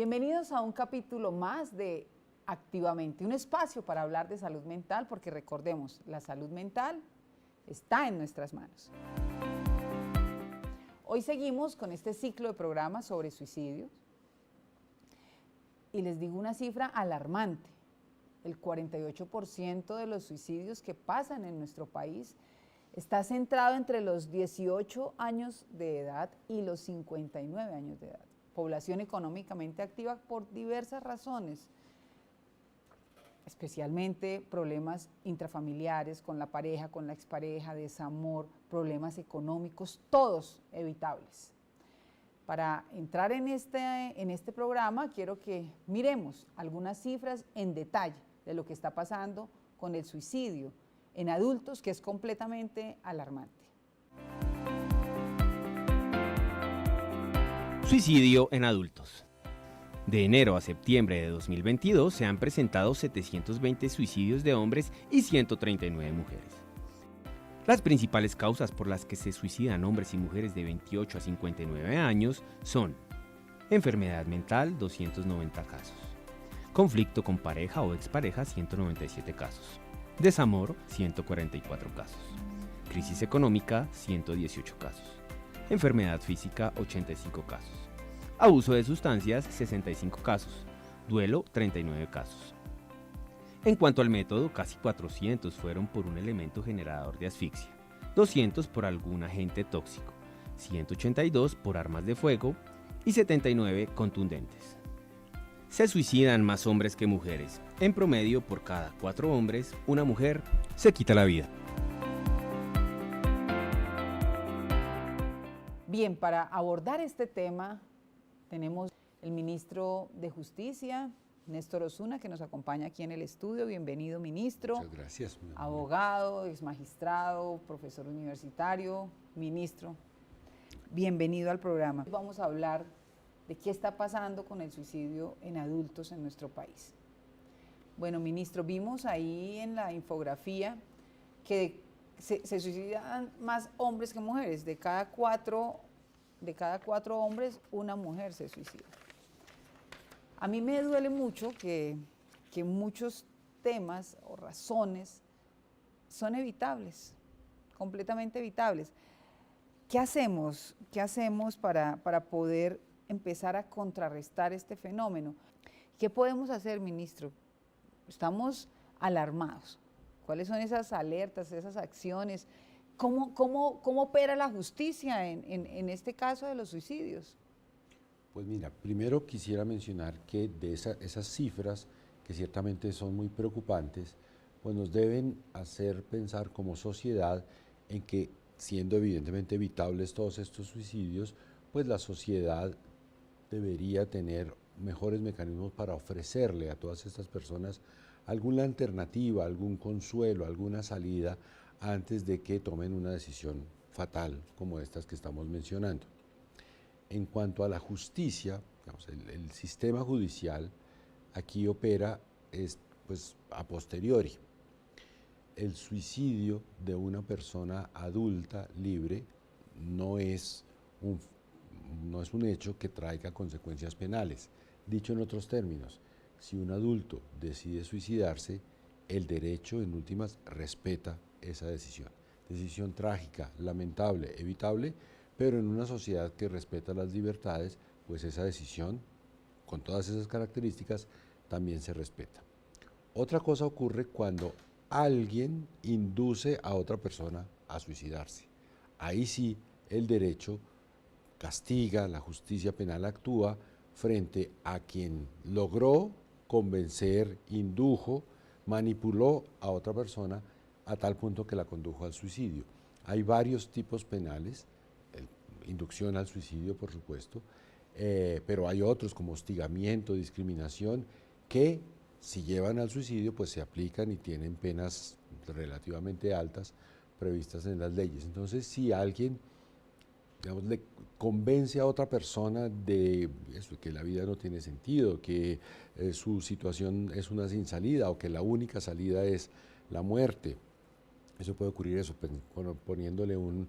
Bienvenidos a un capítulo más de Activamente, un espacio para hablar de salud mental, porque recordemos, la salud mental está en nuestras manos. Hoy seguimos con este ciclo de programas sobre suicidios y les digo una cifra alarmante. El 48% de los suicidios que pasan en nuestro país está centrado entre los 18 años de edad y los 59 años de edad. Población económicamente activa por diversas razones, especialmente problemas intrafamiliares con la pareja, con la expareja, desamor, problemas económicos, todos evitables. Para entrar en este programa quiero que miremos algunas cifras en detalle de lo que está pasando con el suicidio en adultos, que es completamente alarmante. Suicidio en adultos. De enero a septiembre de 2022 se han presentado 720 suicidios de hombres y 139 mujeres. Las principales causas por las que se suicidan hombres y mujeres de 28 a 59 años son enfermedad mental, 290 casos, conflicto con pareja o expareja, 197 casos, desamor, 144 casos, crisis económica, 118 casos, enfermedad física, 85 casos, abuso de sustancias, 65 casos, duelo, 39 casos. En cuanto al método, casi 400 fueron por un elemento generador de asfixia, 200 por algún agente tóxico, 182 por armas de fuego y 79 contundentes. Se suicidan más hombres que mujeres. En promedio, por cada 4 hombres, una mujer se quita la vida. Bien, para abordar este tema tenemos el ministro de Justicia, Néstor Osuna, que nos acompaña aquí en el estudio. Bienvenido, ministro. Muchas gracias. Abogado, exmagistrado, profesor universitario, ministro. Bienvenido al programa. Vamos a hablar de qué está pasando con el suicidio en adultos en nuestro país. Bueno, ministro, vimos ahí en la infografía que se suicidan más hombres que mujeres. De cada cuatro hombres, una mujer se suicida. A mí me duele mucho que muchos temas o razones son evitables, completamente evitables. ¿Qué hacemos? ¿Qué hacemos para poder empezar a contrarrestar este fenómeno? ¿Qué podemos hacer, ministro? Estamos alarmados. ¿Cuáles son esas alertas, esas acciones? ¿Cómo opera la justicia en este caso de los suicidios? Pues mira, primero quisiera mencionar que de esas cifras, que ciertamente son muy preocupantes, pues nos deben hacer pensar como sociedad en que, siendo evidentemente evitables todos estos suicidios, pues la sociedad debería tener mejores mecanismos para ofrecerle a todas estas personas alguna alternativa, algún consuelo, alguna salida antes de que tomen una decisión fatal como estas que estamos mencionando. En cuanto a la justicia, digamos, el sistema judicial aquí opera pues, a posteriori. El suicidio de una persona adulta libre no es un hecho que traiga consecuencias penales. Dicho en otros términos, si un adulto decide suicidarse, el derecho en últimas respeta esa decisión. Decisión trágica, lamentable, evitable, pero en una sociedad que respeta las libertades, pues esa decisión, con todas esas características, también se respeta. Otra cosa ocurre cuando alguien induce a otra persona a suicidarse. Ahí sí el derecho castiga, la justicia penal actúa frente a quien logró convencer, indujo, manipuló a otra persona a tal punto que la condujo al suicidio. Hay varios tipos penales, inducción al suicidio, por supuesto, pero hay otros como hostigamiento, discriminación, que si llevan al suicidio, pues se aplican y tienen penas relativamente altas previstas en las leyes. Entonces, si alguien, digamos, le convence a otra persona de eso, que la vida no tiene sentido, que su situación es una sin salida o que la única salida es la muerte, eso puede ocurrir poniéndole un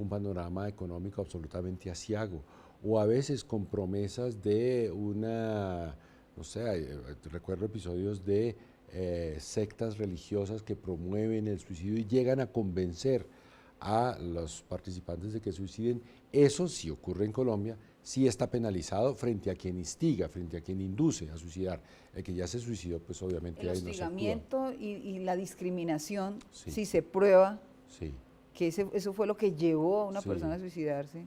panorama económico absolutamente aciago, o a veces con promesas de una, no sé, recuerdo episodios de sectas religiosas que promueven el suicidio y llegan a convencer a los participantes de que suiciden. Eso sí ocurre en Colombia, sí está penalizado frente a quien instiga, frente a quien induce a suicidar. El que ya se suicidó, pues obviamente El ahí no se actúa. hostigamiento y la discriminación, Sí. si se prueba Sí. que eso fue lo que llevó a una Sí. persona a suicidarse,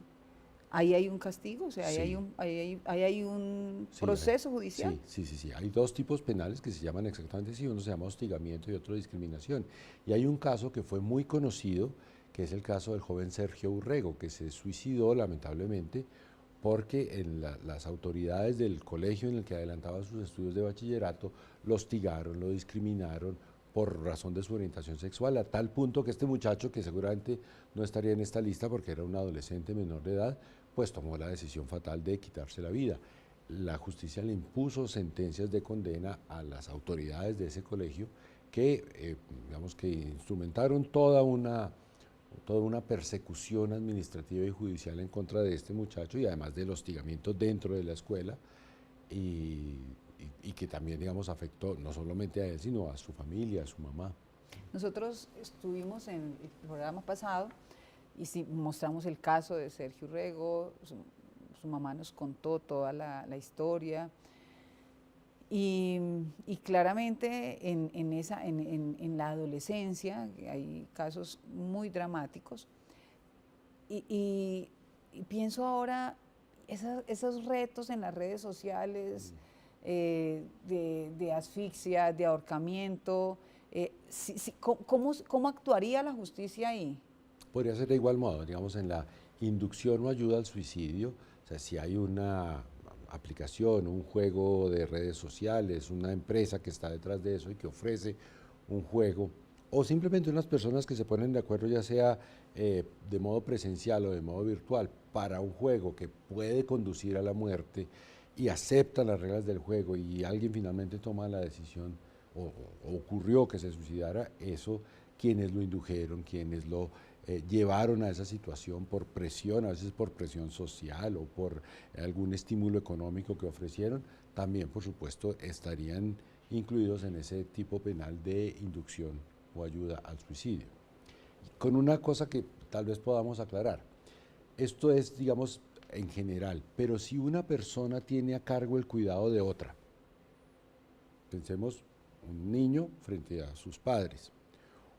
ahí hay un castigo, o sea, ahí Sí. hay un Sí, proceso judicial. Sí. Hay dos tipos penales que se llaman exactamente así, uno se llama hostigamiento y otro discriminación. Y hay un caso que fue muy conocido, que es el caso del joven Sergio Urrego, que se suicidó lamentablemente porque las autoridades del colegio en el que adelantaba sus estudios de bachillerato lo hostigaron, lo discriminaron por razón de su orientación sexual, a tal punto que este muchacho, que seguramente no estaría en esta lista porque era un adolescente menor de edad, pues tomó la decisión fatal de quitarse la vida. La justicia le impuso sentencias de condena a las autoridades de ese colegio que, digamos que instrumentaron toda una persecución administrativa y judicial en contra de este muchacho y además del hostigamiento dentro de la escuela y que también, digamos, afectó no solamente a él, sino a su familia, a su mamá. Nosotros estuvimos en el programa pasado y sí, mostramos el caso de Sergio Urrego, su mamá nos contó toda la historia y claramente en la adolescencia hay casos muy dramáticos y pienso ahora esos retos en las redes sociales de asfixia, de ahorcamiento, ¿cómo actuaría la justicia ahí? Podría ser de igual modo, digamos, en la inducción o ayuda al suicidio, o sea, si hay una aplicación, un juego de redes sociales, una empresa que está detrás de eso y que ofrece un juego, o simplemente unas personas que se ponen de acuerdo, ya sea de modo presencial o de modo virtual, para un juego que puede conducir a la muerte y aceptan las reglas del juego y alguien finalmente toma la decisión o ocurrió que se suicidara, eso quienes lo indujeron, quienes lo llevaron a esa situación por presión, a veces por presión social o por algún estímulo económico que ofrecieron, también por supuesto estarían incluidos en ese tipo penal de inducción o ayuda al suicidio. Con una cosa que tal vez podamos aclarar, esto es, digamos, en general, pero si una persona tiene a cargo el cuidado de otra, pensemos un niño frente a sus padres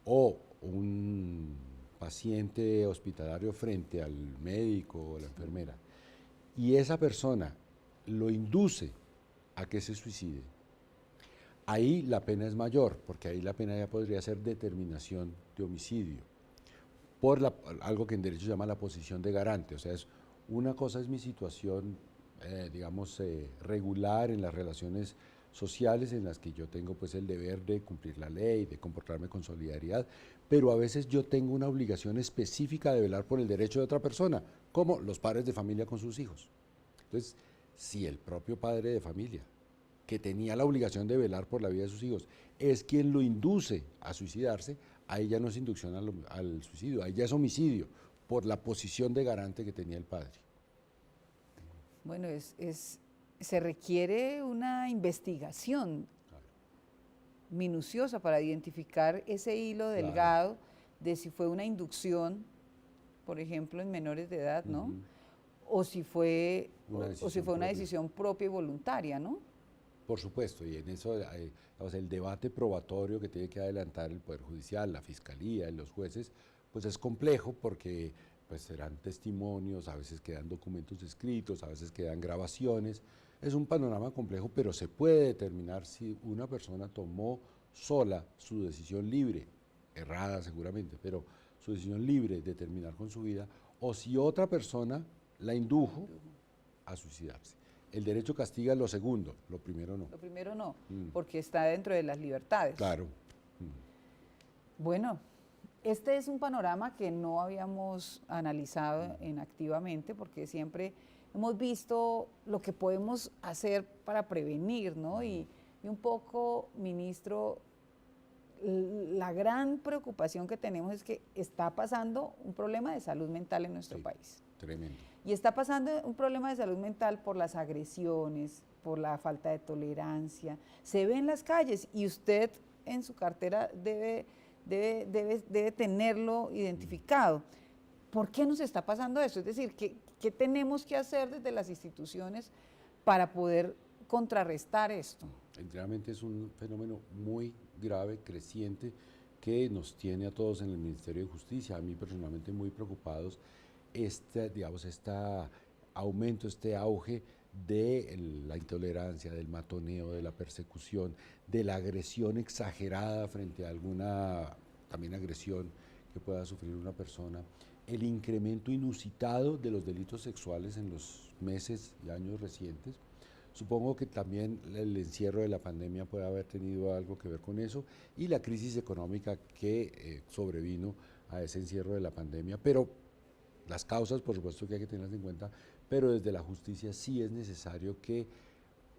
o un paciente hospitalario frente al médico o la enfermera, y esa persona lo induce a que se suicide, ahí la pena es mayor, porque ahí la pena ya podría ser determinación de homicidio, por algo que en derecho se llama la posición de garante, o sea, una cosa es mi situación, digamos, regular en las relaciones sociales en las que yo tengo pues el deber de cumplir la ley, de comportarme con solidaridad, pero a veces yo tengo una obligación específica de velar por el derecho de otra persona, como los padres de familia con sus hijos. Entonces, si el propio padre de familia, que tenía la obligación de velar por la vida de sus hijos, es quien lo induce a suicidarse, ahí ya no es inducción al suicidio, ahí ya es homicidio, por la posición de garante que tenía el padre. Bueno, se requiere una investigación minuciosa para identificar ese hilo delgado de si fue una inducción, por ejemplo, en menores de edad, ¿no? O si fue una decisión propia y voluntaria, ¿no? Por supuesto, y en eso el debate probatorio que tiene que adelantar el Poder Judicial, la Fiscalía y los jueces, pues es complejo porque pues serán testimonios, a veces quedan documentos escritos, a veces quedan grabaciones. Es un panorama complejo, pero se puede determinar si una persona tomó sola su decisión libre, errada seguramente, pero su decisión libre de terminar con su vida, o si otra persona la indujo a suicidarse. El derecho castiga lo segundo, lo primero no. Lo primero no, porque está dentro de las libertades. Claro. Bueno, este es un panorama que no habíamos analizado activamente, porque siempre hemos visto lo que podemos hacer para prevenir, ¿no? Y un poco, ministro, la gran preocupación que tenemos es que está pasando un problema de salud mental en nuestro país. Tremendo. Y está pasando un problema de salud mental por las agresiones, por la falta de tolerancia. Se ve en las calles y usted en su cartera debe tenerlo identificado. ¿Por qué nos está pasando eso? Es decir, ¿qué tenemos que hacer desde las instituciones para poder contrarrestar esto? Realmente es un fenómeno muy grave, creciente, que nos tiene a todos en el Ministerio de Justicia, a mí personalmente muy preocupados, aumento, este auge de la intolerancia, del matoneo, de la persecución, de la agresión exagerada frente a alguna también agresión que pueda sufrir una persona, el incremento inusitado de los delitos sexuales en los meses y años recientes. Supongo que también el encierro de la pandemia puede haber tenido algo que ver con eso y la crisis económica que sobrevino a ese encierro de la pandemia, pero las causas por supuesto que hay que tenerlas en cuenta, pero desde la justicia sí es necesario que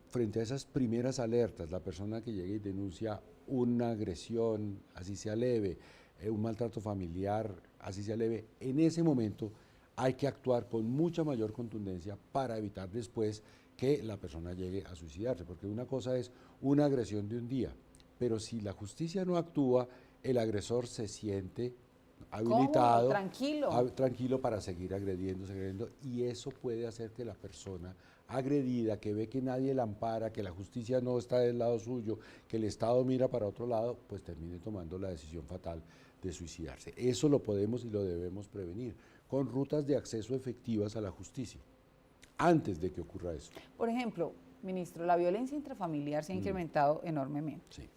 frente a esas primeras alertas, la persona que llegue y denuncia una agresión, así sea leve, un maltrato familiar, así sea leve, en ese momento hay que actuar con mucha mayor contundencia para evitar después que la persona llegue a suicidarse, porque una cosa es una agresión de un día, pero si la justicia no actúa, el agresor se siente habilitado, tranquilo para seguir agrediendo, y eso puede hacer que la persona agredida, que ve que nadie la ampara, que la justicia no está del lado suyo, que el Estado mira para otro lado, pues termine tomando la decisión fatal de suicidarse. Eso lo podemos y lo debemos prevenir con rutas de acceso efectivas a la justicia, antes de que ocurra eso. Por ejemplo, ministro, la violencia intrafamiliar se ha incrementado enormemente. Sí.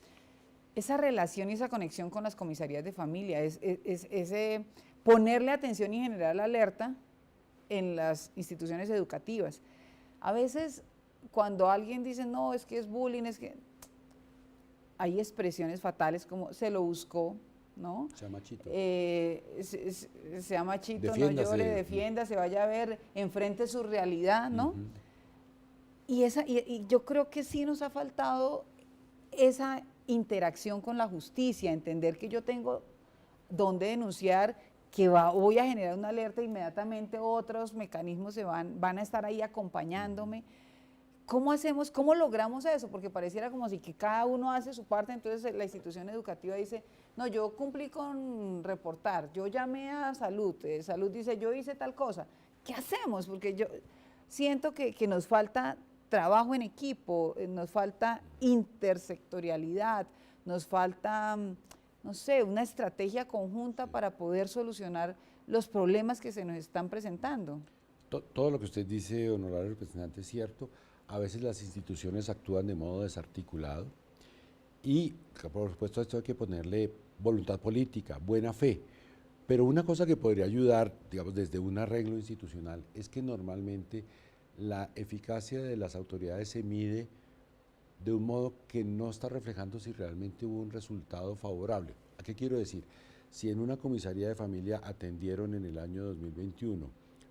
Esa relación y esa conexión con las comisarías de familia, es ponerle atención y generar la alerta en las instituciones educativas. A veces cuando alguien dice, no, es que es bullying, es que hay expresiones fatales como se lo buscó, ¿no? Sea machito. Sea machito, Defiéndase. No llore, defiéndase, vaya a ver, enfrente su realidad, ¿no? Y yo creo que sí nos ha faltado esa interacción con la justicia, entender que yo tengo dónde denunciar, que voy a generar una alerta, inmediatamente otros mecanismos van a estar ahí acompañándome. ¿Cómo hacemos, cómo logramos eso? Porque pareciera como si que cada uno hace su parte, entonces la institución educativa dice, no, yo cumplí con reportar, yo llamé a salud, salud dice, yo hice tal cosa. ¿Qué hacemos? Porque yo siento que nos falta trabajo en equipo, nos falta intersectorialidad, nos falta, no sé, una estrategia conjunta para poder solucionar los problemas que se nos están presentando. Todo lo que usted dice, honorable representante, es cierto. A veces las instituciones actúan de modo desarticulado y, por supuesto, a esto hay que ponerle voluntad política, buena fe. Pero una cosa que podría ayudar, digamos, desde un arreglo institucional, es que normalmente la eficacia de las autoridades se mide de un modo que no está reflejando si realmente hubo un resultado favorable. ¿A qué quiero decir? Si en una comisaría de familia atendieron en el año 2021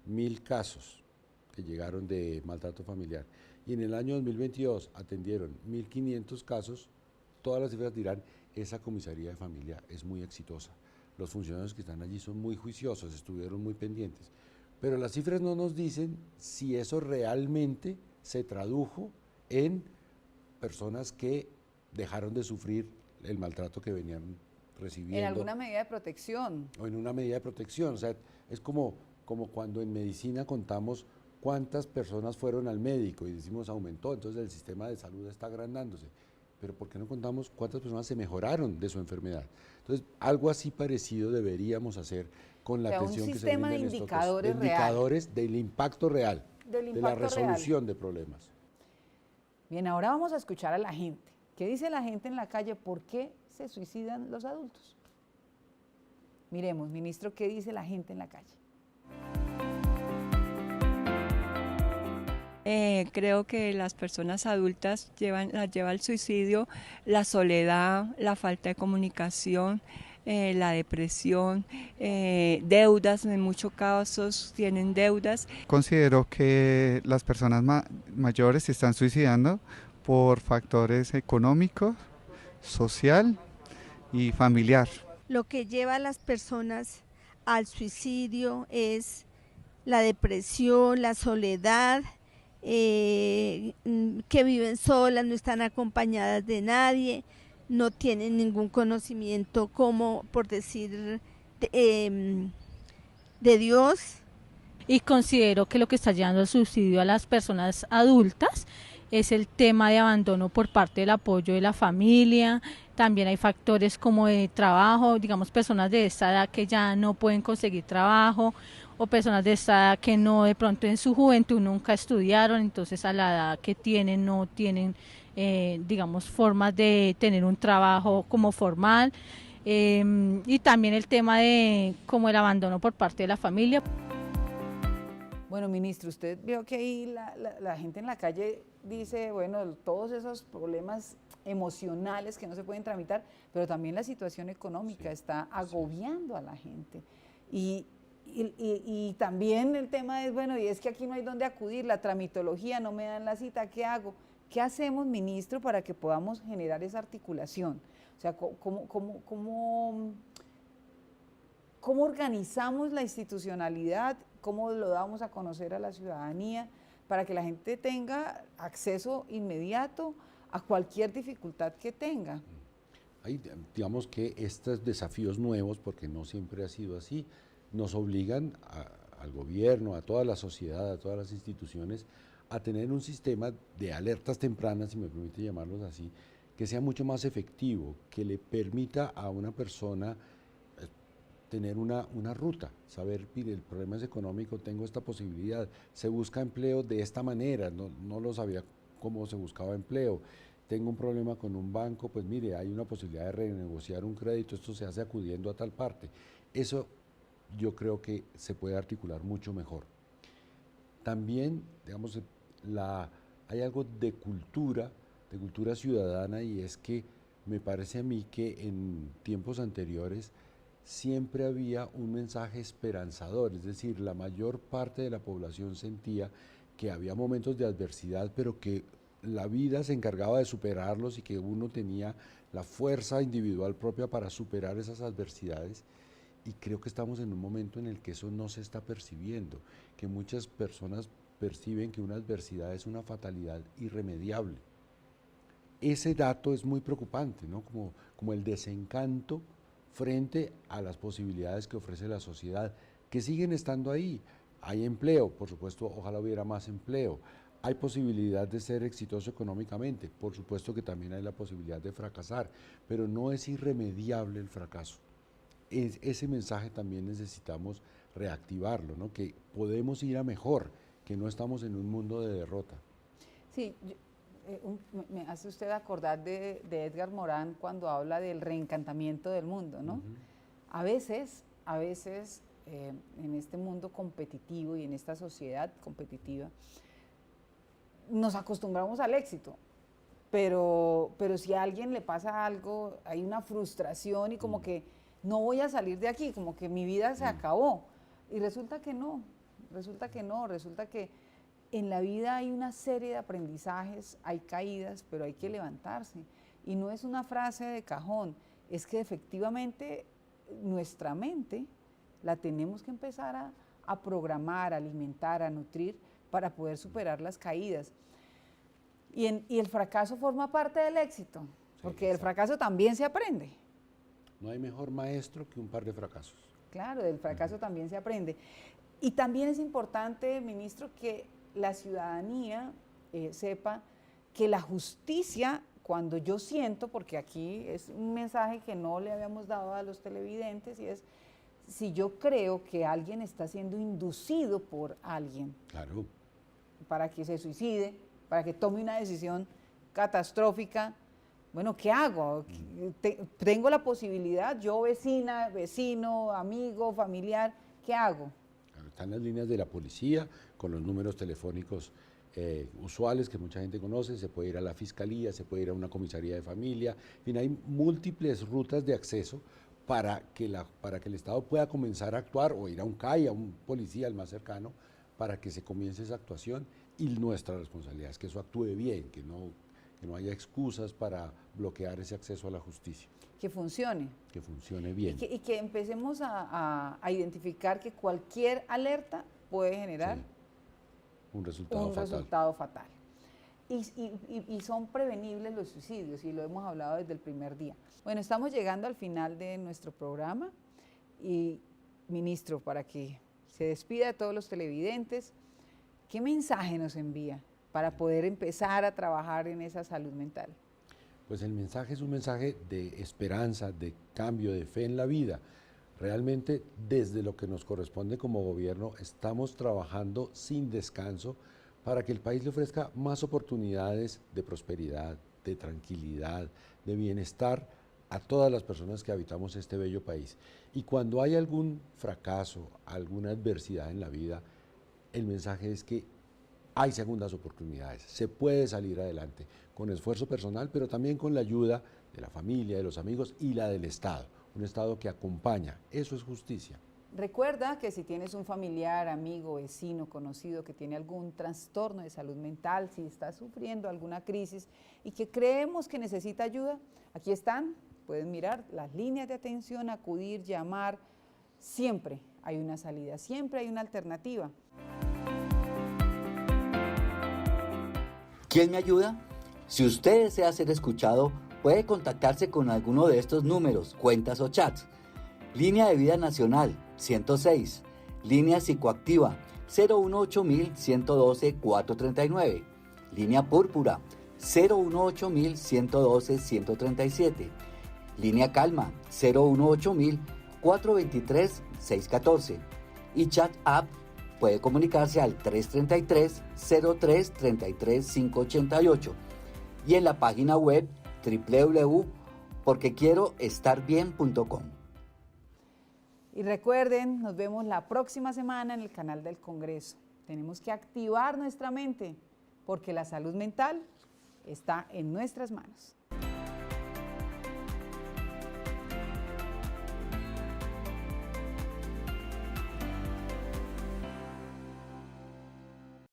1000 casos que llegaron de maltrato familiar y en el año 2022 atendieron 1500 casos, todas las cifras dirán, esa comisaría de familia es muy exitosa. Los funcionarios que están allí son muy juiciosos, estuvieron muy pendientes. Pero las cifras no nos dicen si eso realmente se tradujo en personas que dejaron de sufrir el maltrato que venían recibiendo. En alguna medida de protección. O en una medida de protección. O sea, es como cuando en medicina contamos cuántas personas fueron al médico y decimos aumentó, entonces el sistema de salud está agrandándose. Pero ¿por qué no contamos cuántas personas se mejoraron de su enfermedad? Entonces, algo así parecido deberíamos hacer con la atención que se brinda en estos indicadores indicadores del impacto real, de la resolución de problemas. Bien, ahora vamos a escuchar a la gente. ¿Qué dice la gente en la calle? ¿Por qué se suicidan los adultos? Miremos, ministro, ¿qué dice la gente en la calle? Creo que las personas adultas las lleva al suicidio la soledad, la falta de comunicación, la depresión, deudas, en muchos casos tienen deudas. Considero que las personas mayores se están suicidando por factores económicos, social y familiar. Lo que lleva a las personas al suicidio es la depresión, la soledad, que viven solas, no están acompañadas de nadie, no tienen ningún conocimiento como, por decir, de Dios. Y considero que lo que está llevando al suicidio a las personas adultas es el tema de abandono por parte del apoyo de la familia. También hay factores como de trabajo, digamos personas de esta edad que ya no pueden conseguir trabajo, o personas de esta edad que no, de pronto en su juventud nunca estudiaron, entonces a la edad que tienen no tienen digamos formas de tener un trabajo como formal, y también el tema de como el abandono por parte de la familia. Bueno, ministro, usted vio que ahí la gente en la calle dice, bueno, todos esos problemas emocionales que no se pueden tramitar, pero también la situación económica está agobiando a la gente. Y también el tema es, bueno, y es que aquí no hay dónde acudir, la tramitología, no me dan la cita, ¿qué hago? ¿Qué hacemos, ministro, para que podamos generar esa articulación? O sea, ¿cómo organizamos la institucionalidad? ¿Cómo lo damos a conocer a la ciudadanía para que la gente tenga acceso inmediato a cualquier dificultad que tenga? Digamos que estos desafíos nuevos, porque no siempre ha sido así, nos obligan al gobierno, a toda la sociedad, a todas las instituciones, a tener un sistema de alertas tempranas, si me permite llamarlos así, que sea mucho más efectivo, que le permita a una persona tener una ruta, saber, mire, el problema es económico, tengo esta posibilidad, se busca empleo de esta manera, no lo sabía cómo se buscaba empleo, tengo un problema con un banco, pues mire, hay una posibilidad de renegociar un crédito, esto se hace acudiendo a tal parte. Eso yo creo que se puede articular mucho mejor. También, digamos, hay algo de cultura ciudadana, y es que me parece a mí que en tiempos anteriores siempre había un mensaje esperanzador, es decir, la mayor parte de la población sentía que había momentos de adversidad, pero que la vida se encargaba de superarlos y que uno tenía la fuerza individual propia para superar esas adversidades. Y creo que estamos en un momento en el que eso no se está percibiendo, que muchas personas perciben que una adversidad es una fatalidad irremediable. Ese dato es muy preocupante, ¿no? Como el desencanto frente a las posibilidades que ofrece la sociedad, que siguen estando ahí. Hay empleo, por supuesto, ojalá hubiera más empleo. Hay posibilidad de ser exitoso económicamente, por supuesto que también hay la posibilidad de fracasar, pero no es irremediable el fracaso. Ese mensaje también necesitamos reactivarlo, ¿no? Que podemos ir a mejor, que no estamos en un mundo de derrota. Sí, me hace usted acordar de Edgar Morin cuando habla del reencantamiento del mundo, ¿no? A veces en este mundo competitivo y en esta sociedad competitiva, nos acostumbramos al éxito, pero si a alguien le pasa algo, hay una frustración y como que no voy a salir de aquí, como que mi vida se acabó. Y resulta que no, resulta que en la vida hay una serie de aprendizajes, hay caídas, pero hay que levantarse. Y no es una frase de cajón, es que efectivamente nuestra mente la tenemos que empezar a programar, a alimentar, a nutrir para poder superar las caídas. Y el fracaso forma parte del éxito, porque del fracaso también se aprende. No hay mejor maestro que un par de fracasos. Claro, del fracaso también se aprende. Y también es importante, ministro, que la ciudadanía sepa que la justicia, cuando yo siento, porque aquí es un mensaje que no le habíamos dado a los televidentes, y es, si yo creo que alguien está siendo inducido por alguien, claro, para que se suicide, para que tome una decisión catastrófica, bueno, ¿qué hago? Tengo la posibilidad, yo vecina, vecino, amigo, familiar, ¿qué hago? Están las líneas de la policía con los números telefónicos usuales que mucha gente conoce, se puede ir a la fiscalía, se puede ir a una comisaría de familia, en fin, hay múltiples rutas de acceso para que el Estado pueda comenzar a actuar, o ir a un CAI, a un policía, al más cercano, para que se comience esa actuación, y nuestra responsabilidad es que eso actúe bien, que no haya excusas para bloquear ese acceso a la justicia. Que funcione. Que funcione bien. Y que empecemos a identificar que cualquier alerta puede generar Sí, un resultado fatal. Y son prevenibles los suicidios, y lo hemos hablado desde el primer día. Bueno, estamos llegando al final de nuestro programa y, ministro, para que se despida de todos los televidentes, ¿qué mensaje nos envía para poder empezar a trabajar en esa salud mental? Pues el mensaje es un mensaje de esperanza, de cambio, de fe en la vida. Realmente, desde lo que nos corresponde como gobierno, estamos trabajando sin descanso para que el país le ofrezca más oportunidades de prosperidad, de tranquilidad, de bienestar a todas las personas que habitamos este bello país. Y cuando hay algún fracaso, alguna adversidad en la vida, el mensaje es que hay segundas oportunidades, se puede salir adelante con esfuerzo personal, pero también con la ayuda de la familia, de los amigos y la del Estado, un Estado que acompaña. Eso es justicia. Recuerda que si tienes un familiar, amigo, vecino, conocido que tiene algún trastorno de salud mental, si está sufriendo alguna crisis y que creemos que necesita ayuda, aquí están, pueden mirar las líneas de atención, acudir, llamar. Siempre hay una salida, siempre hay una alternativa. ¿Quién me ayuda? Si usted desea ser escuchado, puede contactarse con alguno de estos números, cuentas o chats. Línea de Vida Nacional, 106. Línea Psicoactiva, 018-112-439. Línea Púrpura, 018-112-137. Línea Calma, 018-423-614. Y Chat App puede comunicarse al 333-03-33-588. Y en la página web www.porquequieroestarbien.com. Y recuerden, nos vemos la próxima semana en el canal del Congreso. Tenemos que activar nuestra mente porque la salud mental está en nuestras manos.